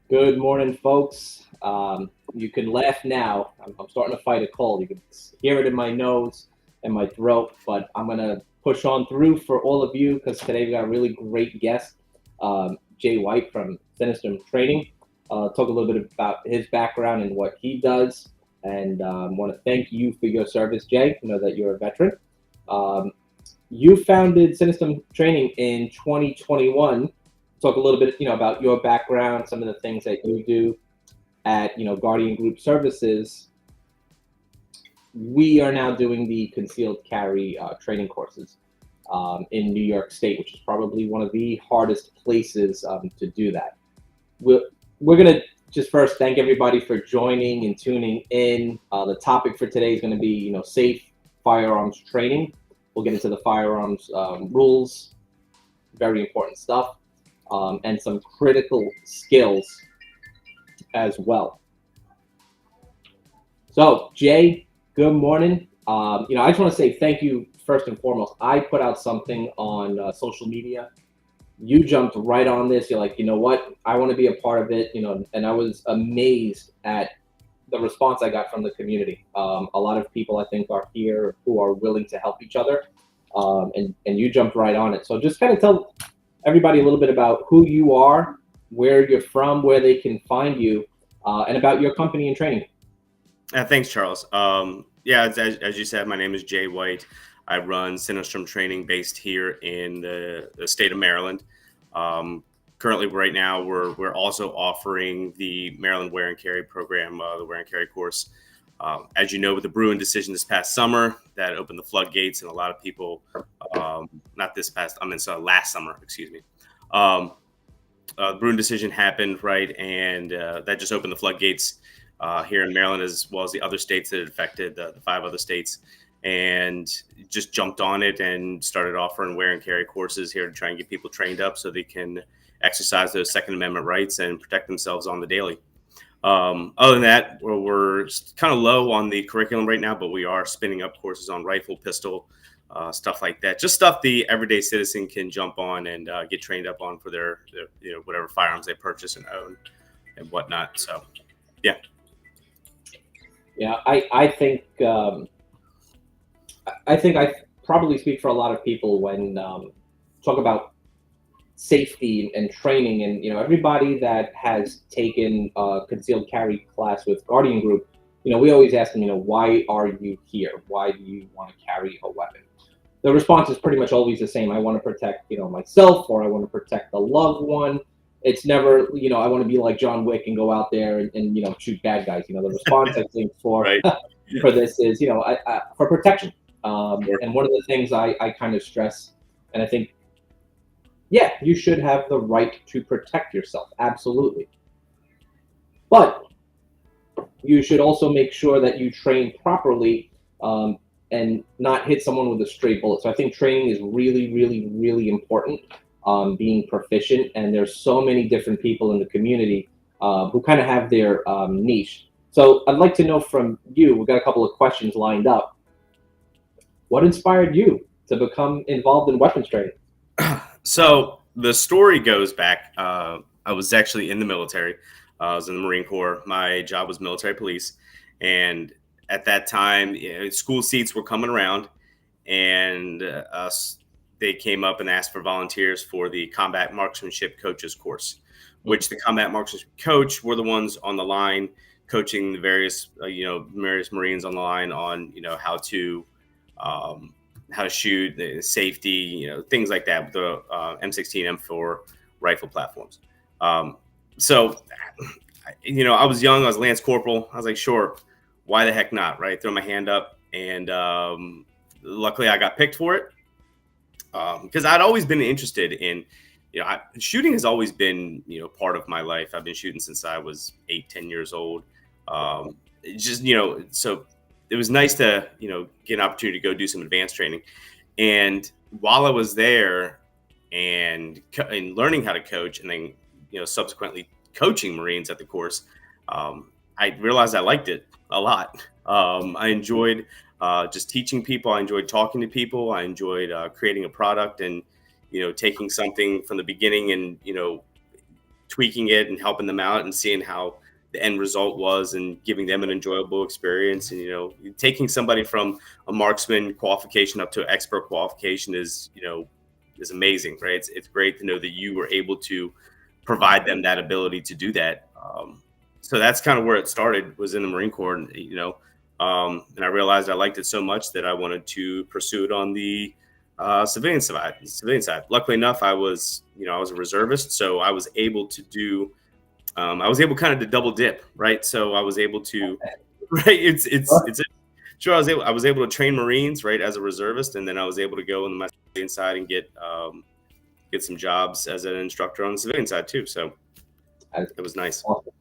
Good morning, folks. You can laugh now. I'm starting to fight a cold. You can hear it in my nose and my throat, but I'm going to push on through for all of you because today we got a really great guest, Jay White from Sinistrum Training. Talk a little bit about his background and what he does. And want to thank you for your service, Jay. I know that you're a veteran. Um, you founded Sinistrum Training in 2021. Talk a little bit, about your background, some of the things that you do at, Guardian Group Services. We are now doing the concealed carry training courses in New York State, which is probably one of the hardest places to do that. We're going to just first thank everybody for joining and tuning in. The topic for today is going to be, safe firearms training. We'll get into the firearms rules, very important stuff, and some critical skills as well. So, Jay, good morning. I just want to say thank you first and foremost. I put out something on social media. You jumped right on this. You're like, you know what? I want to be a part of it. And I was amazed at the response I got from the community. A lot of people I think are here who are willing to help each other, and you jumped right on it. So just kind of tell everybody a little bit about who you are, where you're from, where they can find you, and about your company and training. Thanks, Charles. As you said, my name is Jay White. I run Sinistrum Training based here in the state of Maryland. Currently, right now, we're also offering the Maryland Wear and Carry program, the Wear and Carry course. As you know, with the Bruin decision this past summer, that opened the floodgates, and a lot of people, last summer, excuse me. The Bruin decision happened, right, and that just opened the floodgates here in Maryland, as well as the other states that it affected, the 5 other states, and just jumped on it and started offering wear and carry courses here to try and get people trained up so they can exercise those Second Amendment rights and protect themselves on the daily. Other than that, we're kind of low on the curriculum right now, but we are spinning up courses on rifle, pistol, stuff like that. Just stuff the everyday citizen can jump on and get trained up on for their whatever firearms they purchase and own and whatnot. So, yeah. Yeah, I think I probably speak for a lot of people when talk about safety and training, and everybody that has taken a concealed carry class with Guardian Group, we always ask them, why are you here? Why do you want to carry a weapon? The response is pretty much always the same. I want to protect, myself, or I want to protect the loved one. It's never, I want to be like John Wick and go out there and shoot bad guys. The response I think for Right. for this is, for protection. And one of the things I kind of stress, and I think, yeah, you should have the right to protect yourself, absolutely. But you should also make sure that you train properly, and not hit someone with a stray bullet. So I think training is really, really, really important. Being proficient, and there's so many different people in the community who kind of have their niche. So I'd like to know from you, we've got a couple of questions lined up. What inspired you to become involved in weapons training? So the story goes back. I was actually in the military. I was in the Marine Corps. My job was military police. And at that time, school seats were coming around, and they came up and asked for volunteers for the combat marksmanship coaches course, which the combat marksmanship coach were the ones on the line coaching the various Marines on the line on, how to shoot, the safety, things like that with the M16, M4 rifle platforms. So, I was young. I was Lance Corporal. I was like, sure, why the heck not, right? Throw my hand up. And luckily I got picked for it because I'd always been interested in, shooting has always been, part of my life. I've been shooting since I was 8-10 years old. So it was nice to, get an opportunity to go do some advanced training. And while I was there and learning how to coach, and then, subsequently coaching Marines at the course, I realized I liked it a lot. I enjoyed just teaching people. I enjoyed talking to people. I enjoyed creating a product and, taking something from the beginning and, tweaking it and helping them out and seeing how the end result was and giving them an enjoyable experience. And, taking somebody from a marksman qualification up to an expert qualification is amazing, right? It's great to know that you were able to provide them that ability to do that. So that's kind of where it started, was in the Marine Corps, and I realized I liked it so much that I wanted to pursue it on the civilian side. Luckily enough, I was a reservist, so I was able to do, kind of to double dip, right? So I was able to, right? Sure, I was able to train Marines, right, as a reservist, and then I was able to go on my civilian side and get some jobs as an instructor on the civilian side too. So it was nice. Awesome.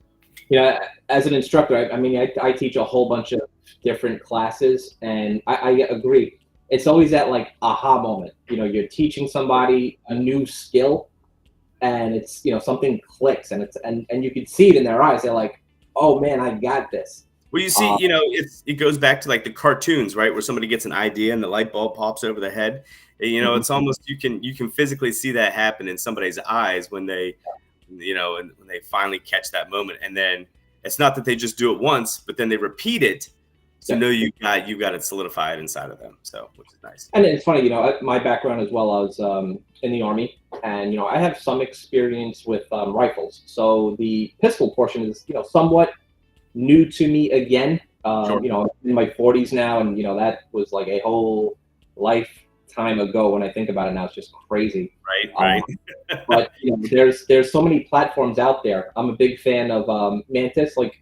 As an instructor, I teach a whole bunch of different classes, and I agree. It's always that like aha moment. You're teaching somebody a new skill, and it's something clicks, and and you can see it in their eyes. They're like, "Oh man, I got this." Well, you see, it goes back to like the cartoons, right, where somebody gets an idea and the light bulb pops over their head. It's almost you can physically see that happen in somebody's eyes when they, and when they finally catch that moment. And then it's not that they just do it once, but then they repeat it. So you got it solidified inside of them. So, which is nice. And it's funny, my background as well. I was in the Army, and I have some experience with rifles. So the pistol portion is somewhat new to me again. Sure. I'm in my 40s now, and that was like a whole lifetime ago. When I think about it now, it's just crazy. Right. But there's so many platforms out there. I'm a big fan of Mantis. Like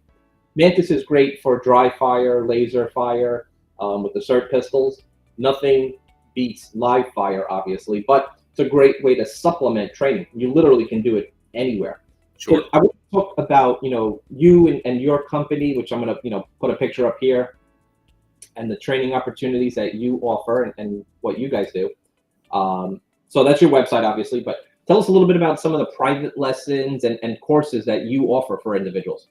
Mantis is great for dry fire, laser fire, with the SIRT pistols. Nothing beats live fire, obviously, but it's a great way to supplement training. You literally can do it anywhere. Sure. So I want to talk about you and your company, which I'm going to put a picture up here, and the training opportunities that you offer and what you guys do. So that's your website, obviously, but tell us a little bit about some of the private lessons and courses that you offer for individuals.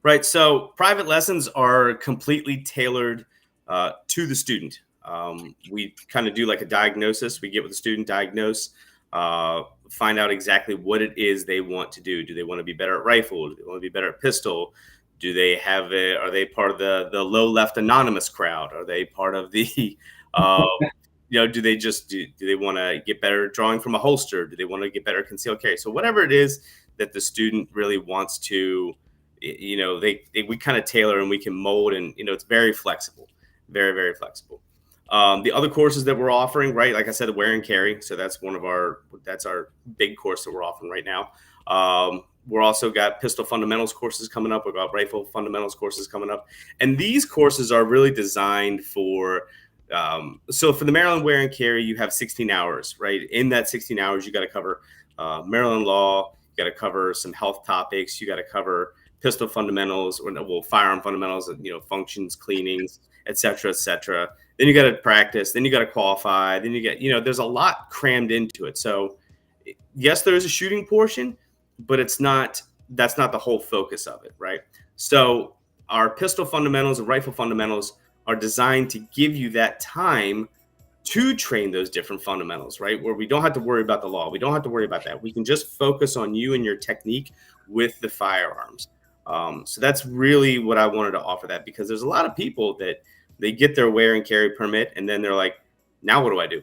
Right. So private lessons are completely tailored to the student. We kind of do like a diagnosis. We get with the student, diagnose, find out exactly what it is they want to do. Do they want to be better at rifle? Do they want to be better at pistol? Do they are they part of the low left anonymous crowd? Are they part of the, do they want to get better at drawing from a holster? Do they want to get better at concealed carry? So whatever it is that the student really wants to, we kind of tailor and we can mold, and, it's very flexible, very, very flexible. The other courses that we're offering, right, like I said, wear and carry. So that's our big course that we're offering right now. We're also got pistol fundamentals courses coming up. We've got rifle fundamentals courses coming up. And these courses are really designed for, so for the Maryland wear and carry, you have 16 hours, right? In that 16 hours, you got to cover Maryland law, you got to cover some health topics, you got to cover pistol fundamentals, or firearm fundamentals, functions, cleanings, et cetera, et cetera. Then you got to practice, then you got to qualify, then you get, there's a lot crammed into it. So yes, there is a shooting portion, but that's not the whole focus of it, right? So our pistol fundamentals and rifle fundamentals are designed to give you that time to train those different fundamentals, right? Where we don't have to worry about the law. We don't have to worry about that. We can just focus on you and your technique with the firearms. So that's really what I wanted to offer that, because there's a lot of people that they get their wear and carry permit and then they're like, now what do I do?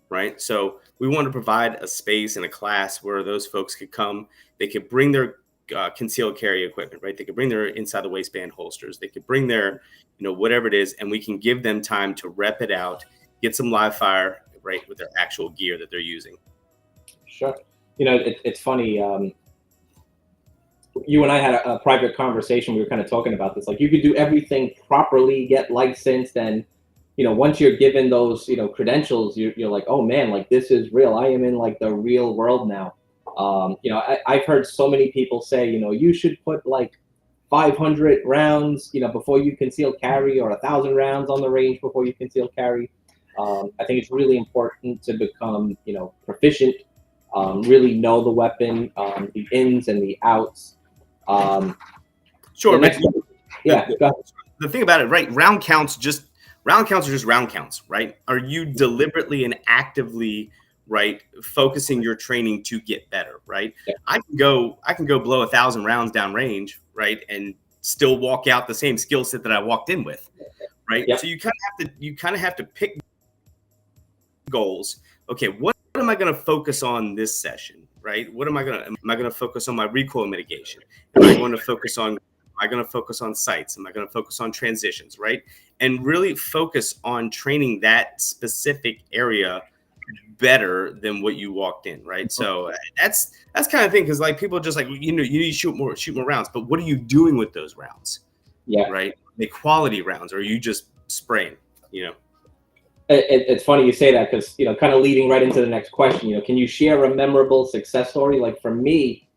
Right. So we want to provide a space and a class where those folks could come. They could bring their concealed carry equipment, right? They could bring their inside the waistband holsters. They could bring their, whatever it is, and we can give them time to rep it out, get some live fire, right, with their actual gear that they're using. Sure. It's funny. You and I had a private conversation. We were kind of talking about this. Like, you could do everything properly, get licensed, and once you're given those credentials, you're like, oh man, like this is real. I am in like the real world now. I've heard so many people say, you should put like 500 rounds, before you conceal carry, or 1,000 rounds on the range before you conceal carry. I think it's really important to become, proficient, really know the weapon, the ins and the outs. Sure. Go ahead. The thing about it, right? Round counts are just round counts, right? Are you deliberately and actively right? Focusing your training to get better, right? Yeah. I can go blow 1,000 rounds down range, right, and still walk out the same skill set that I walked in with, right? Yep. So you kind of have to pick goals. Okay, what am I going to focus on this session, right? Am I going to focus on my recoil mitigation? Am I going to focus on sights? Am I going to focus on transitions, right? And really focus on training that specific area better than what you walked in, right? So that's kind of thing, because like people are just like, you need to shoot more rounds, but what are you doing with those rounds? Yeah. Right? The quality rounds, or are you just spraying? It's funny you say that, because kind of leading right into the next question. Can you share a memorable success story? Like for me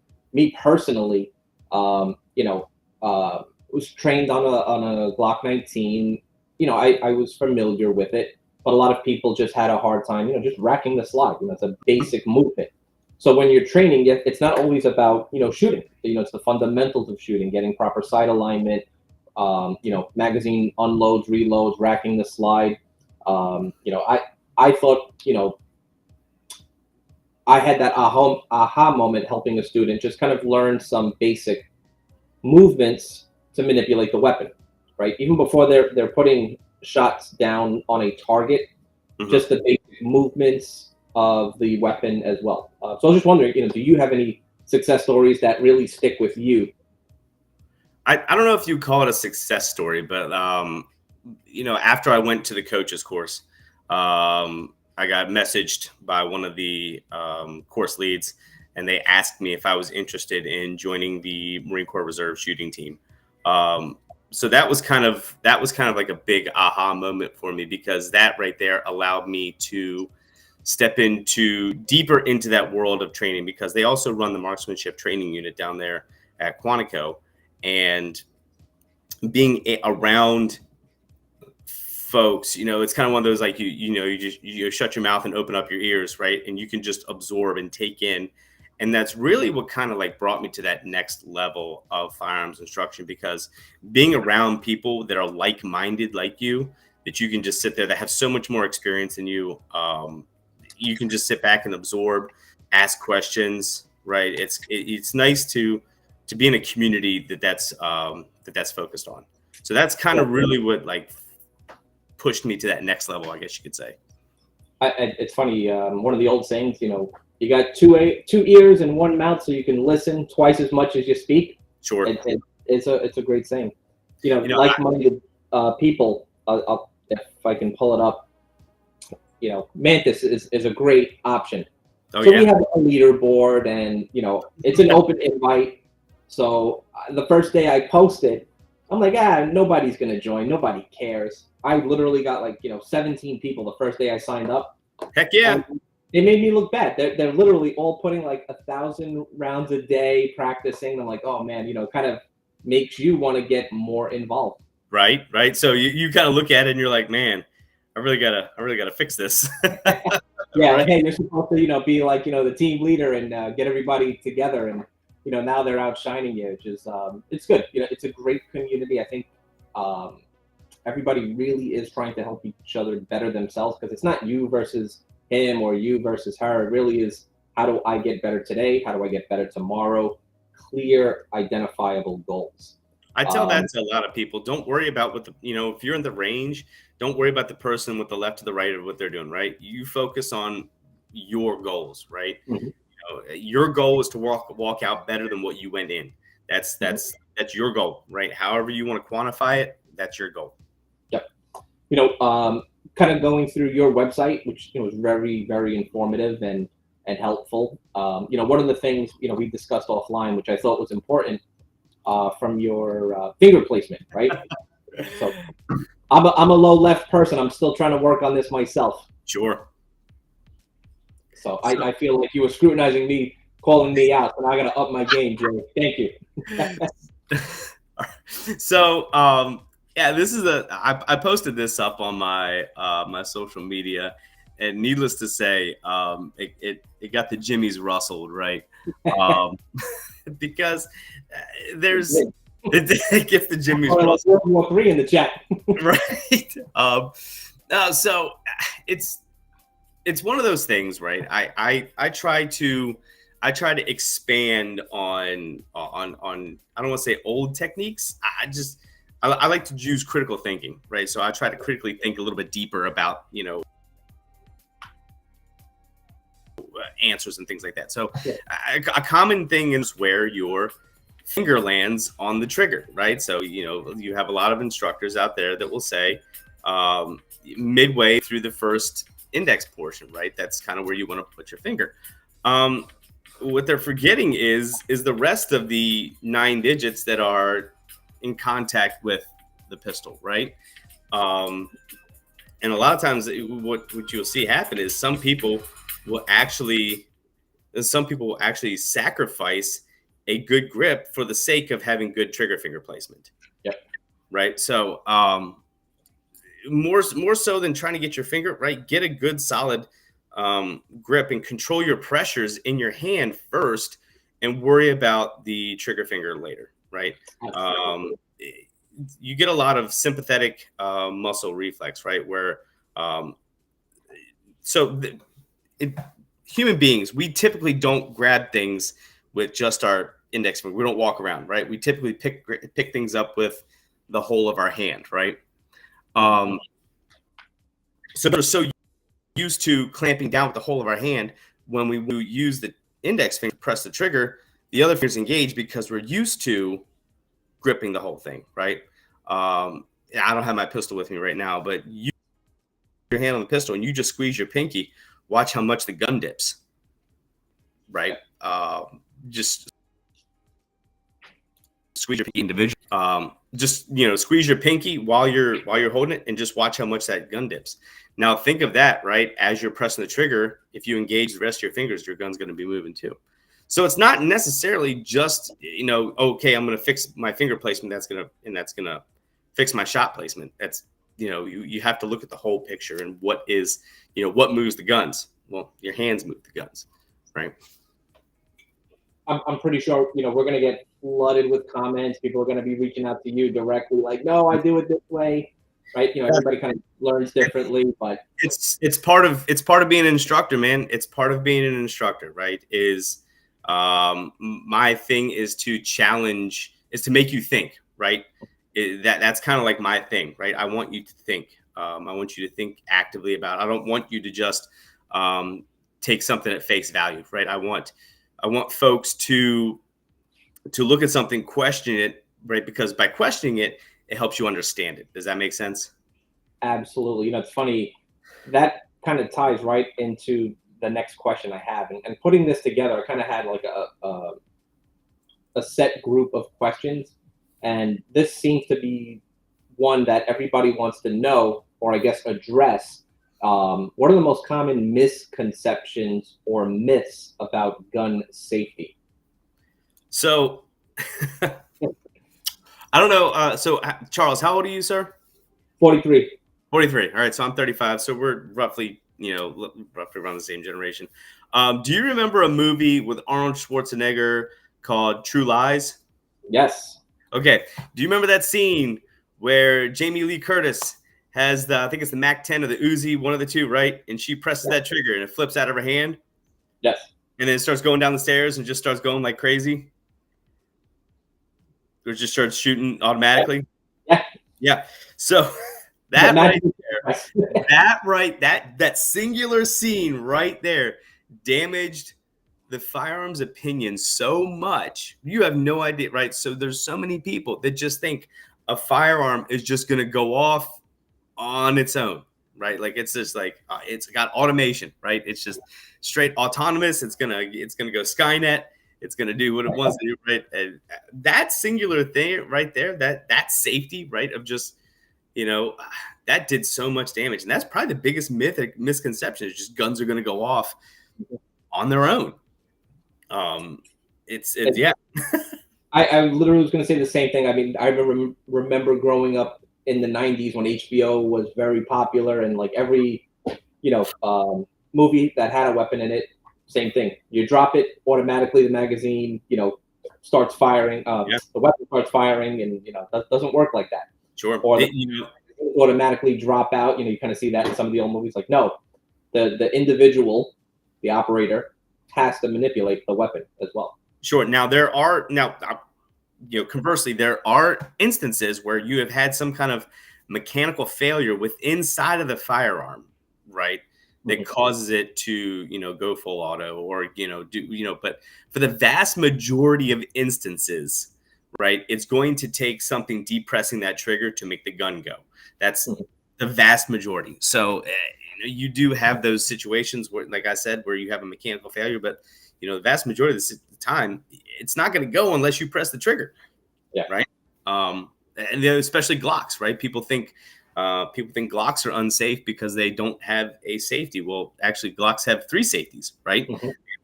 personally, was trained on a Glock 19. I was familiar with it, but a lot of people just had a hard time, just racking the slide. It's a basic movement. So when you're training, it's not always about shooting. It's the fundamentals of shooting, getting proper sight alignment, magazine unloads, reloads, racking the slide. I thought, I had that aha moment helping a student just kind of learn some basic movements to manipulate the weapon, right? Even before they're putting shots down on a target, just the basic movements of the weapon as well. So I was just wondering, do you have any success stories that really stick with you? I don't know if you call it a success story, but after I went to the coaches course, I got messaged by one of the course leads, and they asked me if I was interested in joining the Marine Corps Reserve shooting team. So that was kind of like a big aha moment for me, because that right there allowed me to step deeper into that world of training, because they also run the marksmanship training unit down there at Quantico, and being around folks, it's kind of one of those, like, you shut your mouth and open up your ears, right? And you can just absorb and take in. And that's really what kind of like brought me to that next level of firearms instruction, because being around people that are like-minded like you, that you can just sit there, that have so much more experience than you, you can just sit back and absorb, ask questions, right? It's nice to be in a community that's focused on. So that's kind of really what like pushed me to that next level, I guess you could say. It's funny. One of the old sayings, you got two ears and one mouth, so you can listen twice as much as you speak. Sure. It's a great saying. Like-minded people. If I can pull it up, Mantis is a great option. So we have a leaderboard, and it's an open invite. So the first day I posted, I'm like, nobody's gonna join. Nobody cares. I literally got 17 people the first day I signed up. Heck yeah. And they made me look bad. They're literally all putting 1,000 rounds a day practicing. I'm like, oh man, kind of makes you want to get more involved. Right. So you kind of look at it and you're like, man, I really gotta fix this. Yeah. Right? Hey, you're supposed to be like the team leader and get everybody together, and now they're outshining you, which is it's good. It's a great community. I think everybody really is trying to help each other better themselves, because it's not you versus him or you versus her. It really is, how do I get better today? How do I get better tomorrow? Clear, identifiable goals. I tell that to a lot of people. Don't worry about what if you're in the range, don't worry about the person with the left to the right of what they're doing, right? You focus on your goals, right? Mm-hmm. Your goal is to walk out better than what you went in. That's your goal, right? However you want to quantify it, that's your goal. Yep. Kind of going through your website, which was very, very informative and helpful. One of the things we discussed offline, which I thought was important, from your finger placement, right? So I'm a low left person. I'm still trying to work on this myself. Sure. So I feel like you were scrutinizing me, calling me out, and I got to up my game, Joey. Thank you. So, this is I posted this up on my my social media, and needless to say, it got the jimmies rustled, right? Because there's it gets the jimmies rustled. World War III in the chat, right? So it's it's one of those things, right? I try to expand on I don't want to say old techniques. I like to use critical thinking, right? So I try to critically think a little bit deeper about, answers and things like that. So a common thing is where your finger lands on the trigger, right? So, you have a lot of instructors out there that will say midway through the first index portion, right? That's kind of where you want to put your finger. What they're forgetting is the rest of the 9 digits that are in contact with the pistol, right? And a lot of times what you'll see happen is some people will actually sacrifice a good grip for the sake of having good trigger finger placement. Yep. Right. So more so than trying to get your finger right, get a good solid grip and control your pressures in your hand first and worry about the trigger finger later. Right. You get a lot of sympathetic muscle reflex, right? Where human beings, we typically don't grab things with just our index finger. We don't walk around, right? We typically pick things up with the whole of our hand, right? So we're so used to clamping down with the whole of our hand. When we use the index finger to press the trigger, the other fingers engage because we're used to gripping the whole thing, right? I don't have my pistol with me right now, but you your hand on the pistol and you just squeeze your pinky, watch how much the gun dips, right? Just squeeze your pinky individually. Just squeeze your pinky while you're holding it and just watch how much that gun dips. Now think of that, right? As you're pressing the trigger, if you engage the rest of your fingers, your gun's going to be moving too. So it's not necessarily just, okay, I'm going to fix my finger placement. That's going to fix my shot placement. That's, you have to look at the whole picture and what moves the guns. Well, your hands move the guns, right? I'm pretty sure, we're going to get flooded with comments. People are going to be reaching out to you directly like, no, I do it this way. Right. Everybody kind of learns differently, but it's part of being an instructor, man. It's part of being an instructor, right? My thing is to challenge, is to make you think, right? That's kind of like my thing, right? I want you to think. I want you to think actively about it. I don't want you to just take something at face value, right? I want folks to look at something, question it, right? Because by questioning it, it helps you understand it. Does that make sense? Absolutely. It's funny. That kind of ties right into the next question I have. And putting this together, I kind of had like a set group of questions. And this seems to be one that everybody wants to know, or I guess address. What are the most common misconceptions or myths about gun safety? So I don't know. So Charles, how old are you, sir? 43. 43. All right. So I'm 35. So we're roughly around the same generation. Do you remember a movie with Arnold Schwarzenegger called True Lies? Yes. Okay. Do you remember that scene where Jamie Lee Curtis has I think it's the Mac 10 or the Uzi, one of the two, right? And she presses that trigger and it flips out of her hand. Yes. And then it starts going down the stairs and just starts going like crazy. It just starts shooting automatically. Yeah. So that singular scene right there damaged the firearms opinion so much. You have no idea, right? So there's so many people that just think a firearm is just going to go off on its own, right? Like it's just like it's got automation, right? It's just straight autonomous. It's gonna go Skynet. It's going to do what it wants to do, right? And that singular thing right there, that safety, right, of just, that did so much damage. And that's probably the biggest misconception is just guns are going to go off on their own. Yeah. I literally was going to say the same thing. I mean, I remember growing up in the 90s when HBO was very popular and like every, movie that had a weapon in it, same thing. You drop it, automatically the magazine, starts firing. The weapon starts firing, and that doesn't work like that. Sure. Or automatically drop out. You kind of see that in some of the old movies. Like, no, the individual, the operator, has to manipulate the weapon as well. Sure. Now conversely, there are instances where you have had some kind of mechanical failure within inside of the firearm, right? That causes it to, go full auto or, but for the vast majority of instances, right, it's going to take something depressing that trigger to make the gun go. That's the vast majority. So you do have those situations where, like I said, where you have a mechanical failure, but the vast majority of the time, it's not going to go unless you press the trigger. Yeah. Right. And especially Glocks, right? People think Glocks are unsafe because they don't have a safety. Well, actually, Glocks have 3 safeties, right?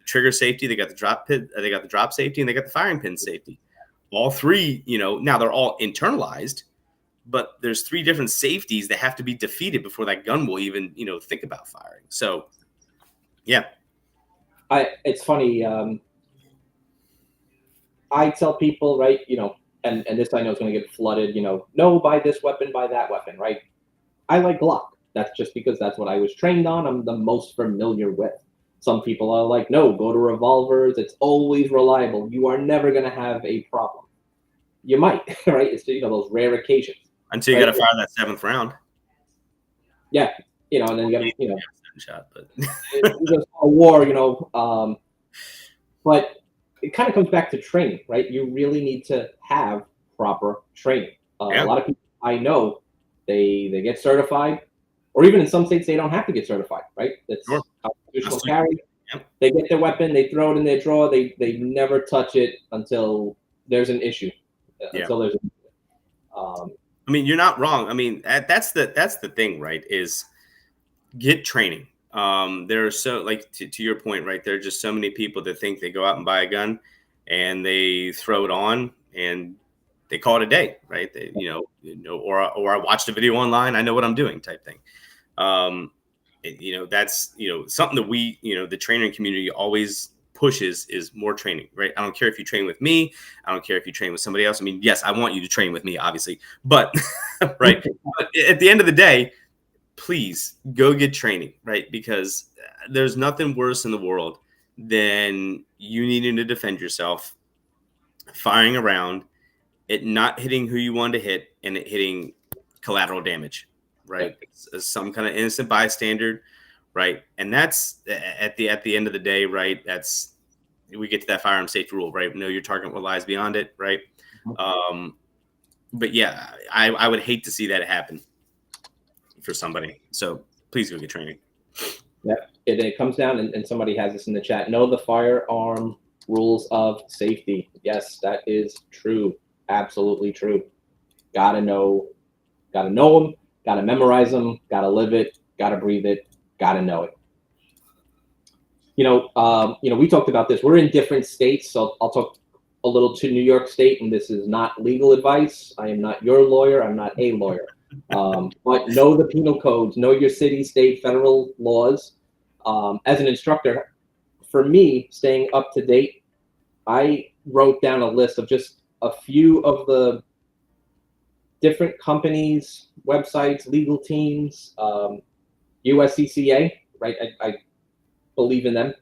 Trigger safety, they got the drop pin, they got the drop safety, and they got the firing pin safety. All 3, now they're all internalized, but there's 3 different safeties that have to be defeated before that gun will even, think about firing. So, yeah. It's funny. I tell people, right, and this I know is going to get flooded, no, buy this weapon, buy that weapon, right? I like Glock. That's just because that's what I was trained on. I'm the most familiar with. Some people are like, no, go to revolvers. It's always reliable. You are never going to have a problem. You might, right? It's, those rare occasions. Until you got to fire that 7th round. Yeah. And then you got to, shot, but it's a war, but it kind of comes back to training, right? You really need to have proper training. A lot of people I know, they get certified, or even in some states they don't have to get certified, right? It's constitutional carry. Yep. They get their weapon, they throw it in their drawer, they never touch it until there's an issue. Until there's I mean, you're not wrong. I mean, that's the thing, right? Is get training. There are so, like, to your point, right? There are just so many people that think they go out and buy a gun and they throw it on and they call it a day, right? They, or I watched a video online, I know what I'm doing type thing. That's, something that we, the training community always pushes is more training, right? I don't care if you train with me. I don't care if you train with somebody else. I mean, yes, I want you to train with me, obviously, but right. But at the end of the day, please go get training, right? Because there's nothing worse in the world than you needing to defend yourself, firing around, it not hitting who you want to hit, and it hitting collateral damage, right? It's some kind of innocent bystander, right? And that's at the end of the day, right? That's, we get to that firearm safety rule, right? Know your target, what lies beyond it, right? But yeah, I would hate to see that happen for somebody. So please go get training. Yeah, it comes down, and somebody has this in the chat. Know the firearm rules of safety. Yes, that is true. Absolutely true. Gotta know them. Gotta memorize them. Gotta live it. Gotta breathe it. Gotta know it. We talked about this. We're in different states, so I'll talk a little to New York State, and this is not legal advice. I am not your lawyer. I'm not a lawyer. But know the penal codes, know your city, state, federal laws. As an instructor, for me, staying up to date, I wrote down a list of just a few of the different companies, websites, legal teams, USCCA, right? I believe in them.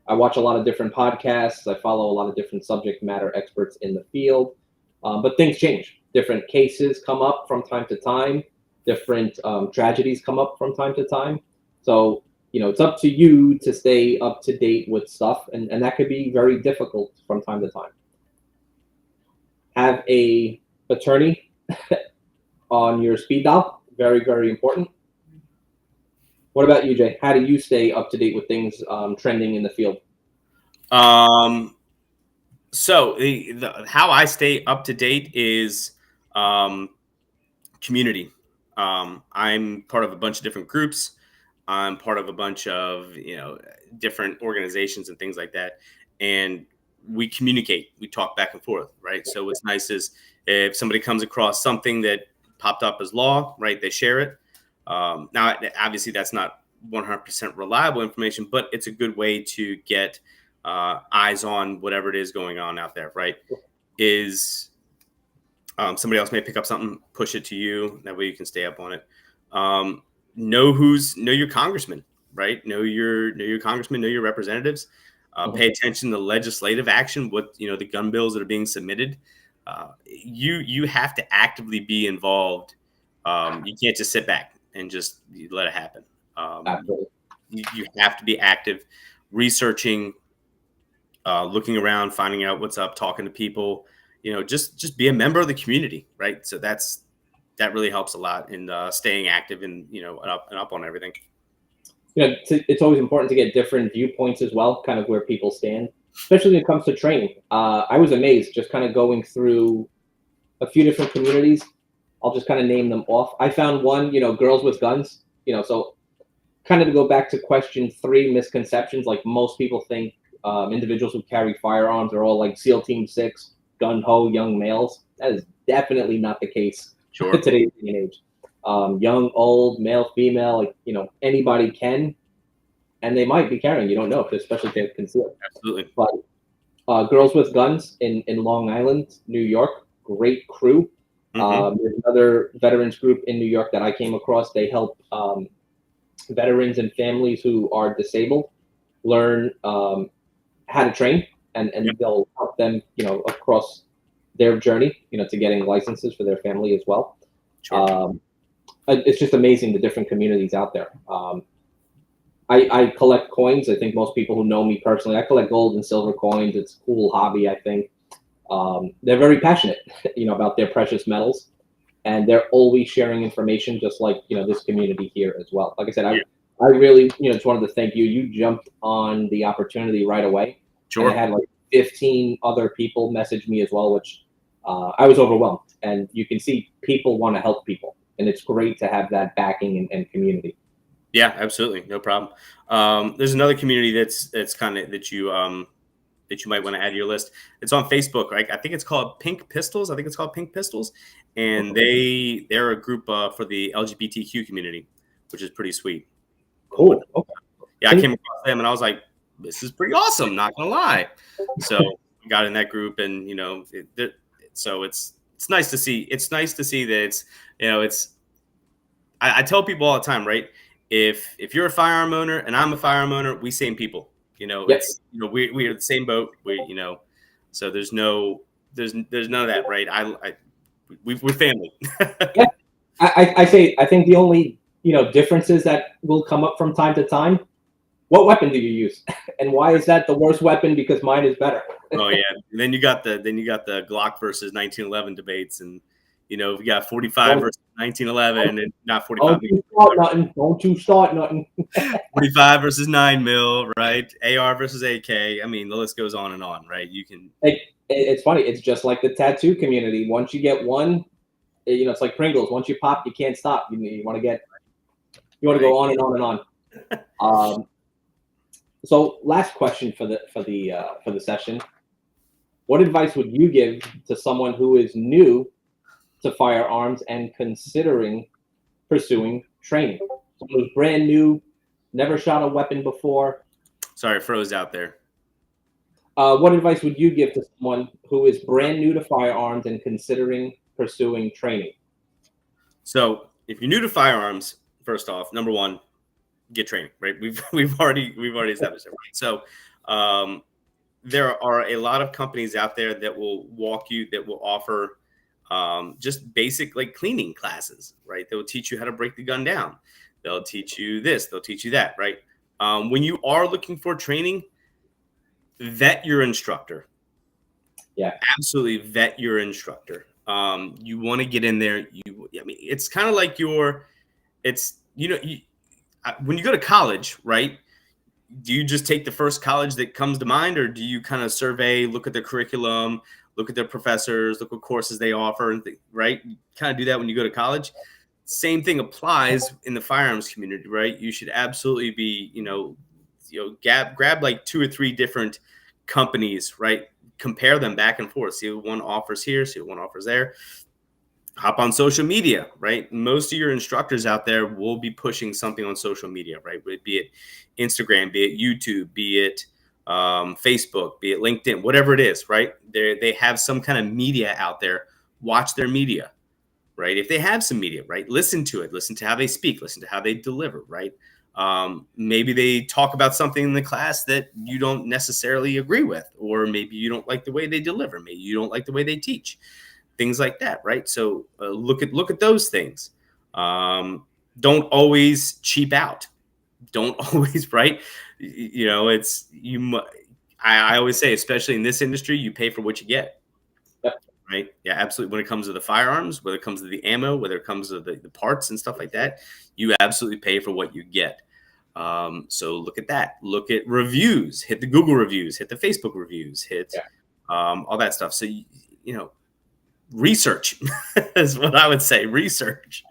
I watch a lot of different podcasts. I follow a lot of different subject matter experts in the field. But things change. Different cases come up from time to time. Different tragedies come up from time to time. So, it's up to you to stay up to date with stuff. And that could be very difficult from time to time. Have a attorney on your speed dial. Very, very important. What about you, Jay? How do you stay up to date with things trending in the field? So how I stay up to date is community. I'm part of a bunch of different groups. I'm part of a bunch of different organizations and things like that, and we communicate. We talk back and forth, right? So what's nice is if somebody comes across something that popped up as law, right? They share it. Now, obviously, that's not 100% reliable information, but it's a good way to get eyes on whatever it is going on out there, right? Is somebody else may pick up something, push it to you. That way you can stay up on it. Know your congressman, right? Know your congressmen, know your representatives. Pay attention to legislative action. What the gun bills that are being submitted. You have to actively be involved. You can't just sit back and just let it happen. Absolutely. You have to be active, researching, looking around, finding out what's up, talking to people. Just be a member of the community, right? So that really helps a lot in staying active and and up on everything. It's always important to get different viewpoints as well, kind of where people stand, especially when it comes to training. I was amazed just kind of going through a few different communities. I'll just kind of name them off. I found one, girls with guns. So kind of to go back to question 3, misconceptions. Like most people think individuals who carry firearms are all like SEAL Team 6, gun ho, young males. That is definitely not the case Sure. today's day and age. Young, old, male, female, anybody can, and they might be carrying. You don't know, especially if they're concealed. Absolutely. But Girls with Guns in Long Island, New York, great crew. There's another veterans group in New York that I came across. They help veterans and families who are disabled learn how to train, and they'll help them, across their journey, to getting licenses for their family as well. Sure. It's just amazing the different communities out there. I collect coins. I think most people who know me personally, I collect gold and silver coins. It's a cool hobby, I think. They're very passionate, about their precious metals, and they're always sharing information, just like this community here as well. Like I said, I really just wanted to thank you. You jumped on the opportunity right away. Sure. And I had like 15 other people message me as well, which I was overwhelmed. And you can see people want to help people, and it's great to have that backing and community. Yeah, absolutely, no problem. There's another community that's kind of that you might want to add to your list. It's on Facebook, right? I think it's called Pink Pistols. And they're a group for the LGBTQ community, which is pretty sweet. Cool. Okay. Yeah, I came across them and I was like, this is pretty awesome. Not gonna lie. So we got in that group, and so it's nice to see. It's nice to see that it's. I tell people all the time, right? If you're a firearm owner and I'm a firearm owner, we same people. It's we're the same boat. So there's none of that, right? We're family. Yeah, I think the only differences that will come up from time to time. What weapon do you use, and why is that the worst weapon? Because mine is better. Oh yeah. Then you got the Glock versus 1911 debates, and we got 45 versus 1911, and not 45. Don't you start nothing. 45 versus 9mm, right? AR versus AK. I mean, the list goes on and on, right? You can. It's funny. It's just like the tattoo community. Once you get one, it's like Pringles. Once you pop, you can't stop. You want to go on and on and on. So, last question for the session: what advice would you give to someone who is new to firearms and considering pursuing training? Someone who's brand new, never shot a weapon before. Sorry, froze out there. What advice would you give to someone who is brand new to firearms and considering pursuing training? So, if you're new to firearms, first off, number one, get training, right? We've already established it, right? So, there are a lot of companies out there that will offer just basic like cleaning classes, right? They'll teach you how to break the gun down. They'll teach you this. They'll teach you that, right? When you are looking for training, vet your instructor. Yeah, absolutely vet your instructor. You want to get in there. It's kind of like when you go to college, right? Do you just take the first college that comes to mind, or do you kind of survey, look at their curriculum, look at their professors, look what courses they offer, and right? You kind of do that when you go to college. Same thing applies in the firearms community, right? You should absolutely be, grab like 2 or 3 different companies, right? Compare them back and forth. See what one offers here, see what one offers there. Hop on social media, right? Most of your instructors out there will be pushing something on social media, right? Be it Instagram, be it YouTube, be it Facebook, be it LinkedIn, whatever it is, right? They have some kind of media out there. Watch their media, right? If they have some media, right? Listen to it. Listen to how they speak. Listen to how they deliver, right? Maybe they talk about something in the class that you don't necessarily agree with, or maybe you don't like the way they deliver. Maybe you don't like the way they teach, things like that. Right. So look at those things. Don't always cheap out. Don't always, right. It's I always say, especially in this industry, you pay for what you get. Yep. Right. Yeah, absolutely. When it comes to the firearms, whether it comes to the ammo, whether it comes to the parts and stuff like that, you absolutely pay for what you get. So look at that. Look at reviews. Hit the Google reviews. Hit the Facebook reviews. Hit all that stuff. So research is what I would say. Research.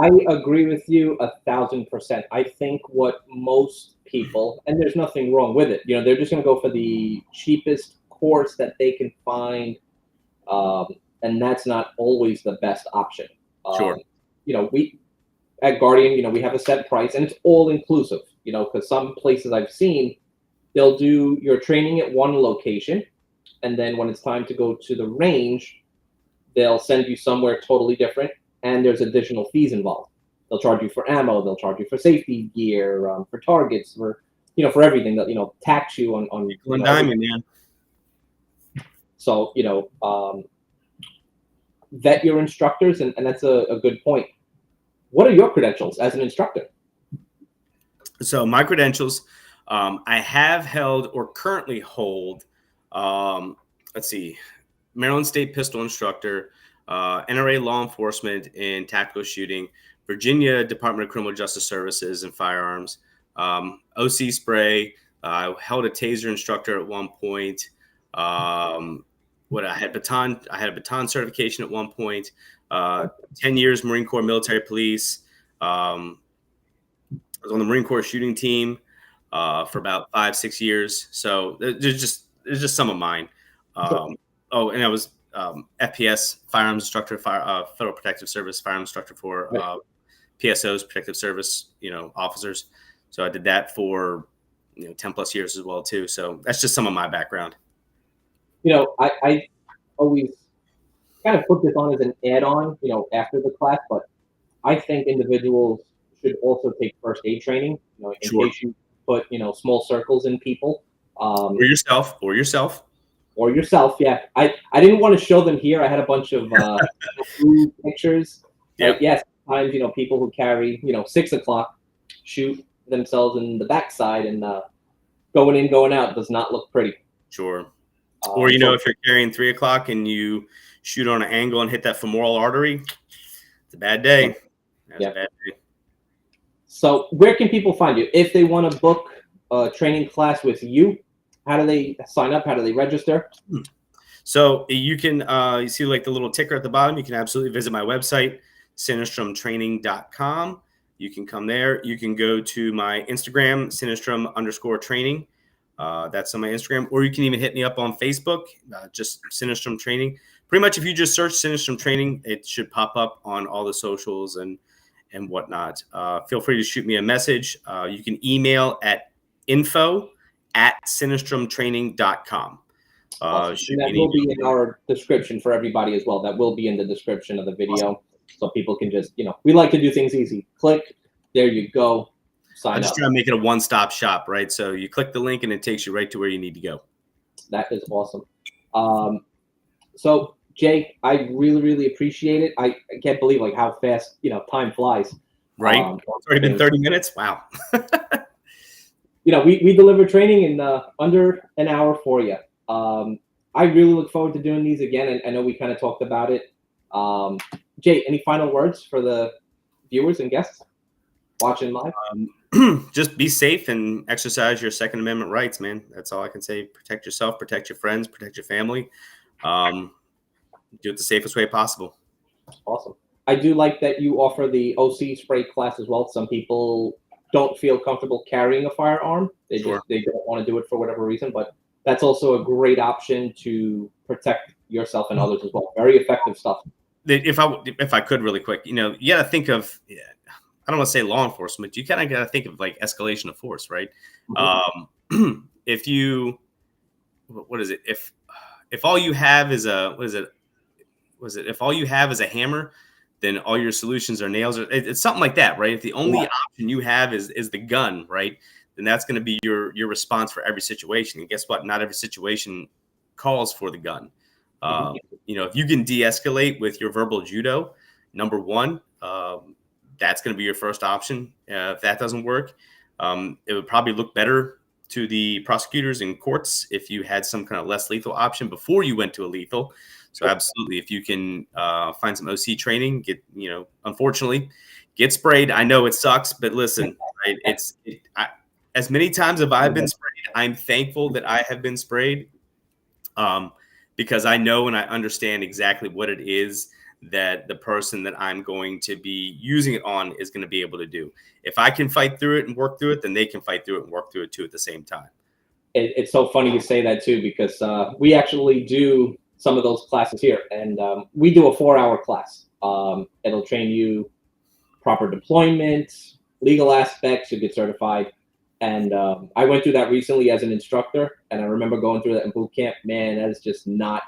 I agree with you 1,000%. I think what most people, and there's nothing wrong with it, they're just going to go for the cheapest course that they can find, and that's not always the best option. Sure. We at Guardian, we have a set price, and it's all inclusive. Because some places I've seen, they'll do your training at one location, and then when it's time to go to the range, they'll send you somewhere totally different, and there's additional fees involved. They'll charge you for ammo, they'll charge you for safety gear, for targets, for everything. That tax you on diamond, man. So vet your instructors, and that's a good point. What are your credentials as an instructor? So my credentials, I have held or currently hold, let's see, Maryland State Pistol Instructor, NRA Law Enforcement in Tactical Shooting, Virginia Department of Criminal Justice Services and Firearms, OC Spray. I held a Taser instructor at one point. I had a baton certification at one point. 10 years Marine Corps Military Police. I was on the Marine Corps shooting team for about 5-6 years. So there's just some of mine. And I was FPS firearms instructor, Federal Protective Service firearms instructor for PSOs, Protective Service, officers. So I did that for 10 plus years as well too. So that's just some of my background. I always kind of put this on as an add-on, after the class, but I think individuals should also take first aid training, in case you put, small circles in people. Or yourself. Yeah. I didn't want to show them here. I had a bunch of pictures. Yep. But yes, sometimes, people who carry, 6 o'clock shoot themselves in the backside, and going in, going out does not look pretty. Sure. Or, if you're carrying 3 o'clock and you shoot on an angle and hit that femoral artery, it's a bad day. That's a bad day. So where can people find you? If they want to book a training class with you, how do they sign up? How do they register? So you can, you see like the little ticker at the bottom. You can absolutely visit my website, sinistrumtraining.com. You can come there. You can go to my Instagram, Sinistrum_training. That's on my Instagram. Or you can even hit me up on Facebook, just Sinistrum Training. Pretty much if you just search Sinistrum Training, it should pop up on all the socials and whatnot. Feel free to shoot me a message. You can email at info@sinistrumtraining.com. That will be in our description for everybody as well. That will be in the description of the video. So people can just, we like to do things easy. Click, there you go, sign up. I'm just trying to make it a one-stop shop, right? So you click the link and it takes you right to where you need to go. That is awesome. So Jay, I really, really appreciate it. I can't believe how fast, time flies. Right. It's already been 30 minutes. Wow. We deliver training in under an hour for you. I really look forward to doing these again. And I know we kind of talked about it. Jay, any final words for the viewers and guests watching live? Just be safe and exercise your Second Amendment rights, man. That's all I can say. Protect yourself, protect your friends, protect your family. Do it the safest way possible. Awesome. I do like that you offer the OC spray class as well. Some people don't feel comfortable carrying a firearm. They don't want to do it for whatever reason, but that's also a great option to protect yourself and others as well. Very effective stuff. If I could really quick, you got to think of, I don't want to say law enforcement. You kind of got to think of escalation of force, right? Mm-hmm. If you, what is it? If all you have is if all you have is a hammer, then all your solutions are nails. It's something like that, right? If the only option you have is the gun, right, then that's going to be your response for every situation. And guess what? Not every situation calls for the gun. If you can de-escalate with your verbal judo, number one, that's going to be your first option. If that doesn't work, it would probably look better to the prosecutors in courts if you had some kind of less lethal option before you went to a lethal. So absolutely, if you can find some OC training, unfortunately, get sprayed. I know it sucks, but listen, right? As many times as I've been sprayed, I'm thankful that I have been sprayed, because I know and I understand exactly what it is that the person that I'm going to be using it on is going to be able to do. If I can fight through it and work through it, then they can fight through it and work through it too at the same time. It's so funny you say that too, because we actually do some of those classes here, and we do a 4-hour class. It'll train you proper deployment, legal aspects, you get certified. And I went through that recently as an instructor, and I remember going through that in boot camp. Man, that is just not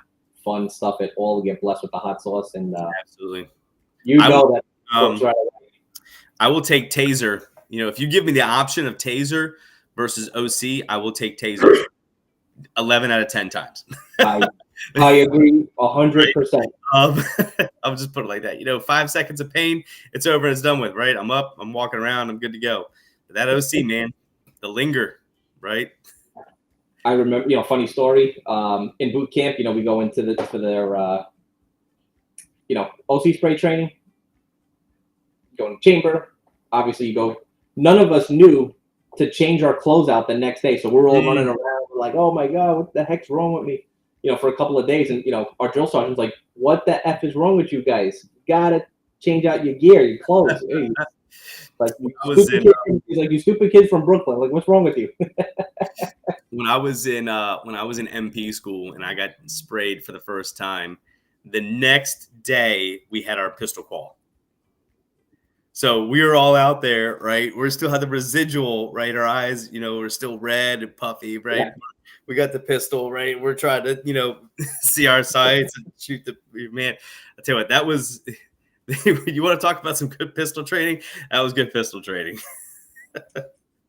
fun stuff at all. You get blessed with the hot sauce, and absolutely, that works right away. I will take taser. If you give me the option of taser versus OC, I will take taser 11 out of 10 times. I agree 100%. I'll just put it like that. 5 seconds of pain, it's over and it's done with, right? I'm up, I'm walking around, I'm good to go. But that OC, man, the linger, right? I remember, funny story. In boot camp, we go into their OC spray training. Go in the chamber. Obviously, you go. None of us knew to change our clothes out the next day, so we're all running around. We're like, "Oh my god, what the heck's wrong with me?" For a couple of days, and our drill sergeant's like, "What the f is wrong with you guys? You gotta change out your gear, your clothes." Hey, you stupid kids from Brooklyn. Like, what's wrong with you? When I was in MP school and I got sprayed for the first time, the next day we had our pistol call. So we were all out there, right? We still had the residual, right? Our eyes, were still red and puffy, right? Yeah. We got the pistol, right? We're trying to, see our sights and shoot the man. I tell you what, that was. You want to talk about some good pistol training? That was good pistol training.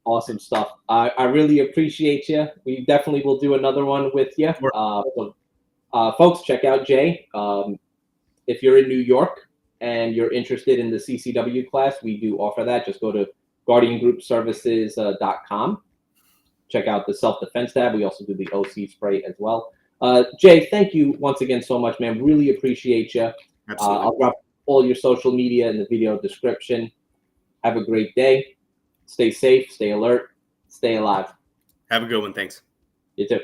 Awesome stuff. I really appreciate you. We definitely will do another one with you. Folks, check out Jay. If you're in New York and you're interested in the CCW class, we do offer that. Just go to guardiangroupservices.com. Check out the self-defense tab. We also do the OC spray as well. Jay, thank you once again so much, man. Really appreciate you. Absolutely. I'll drop all your social media in the video description. Have a great day. Stay safe, stay alert, stay alive. Have a good one. Thanks. You too.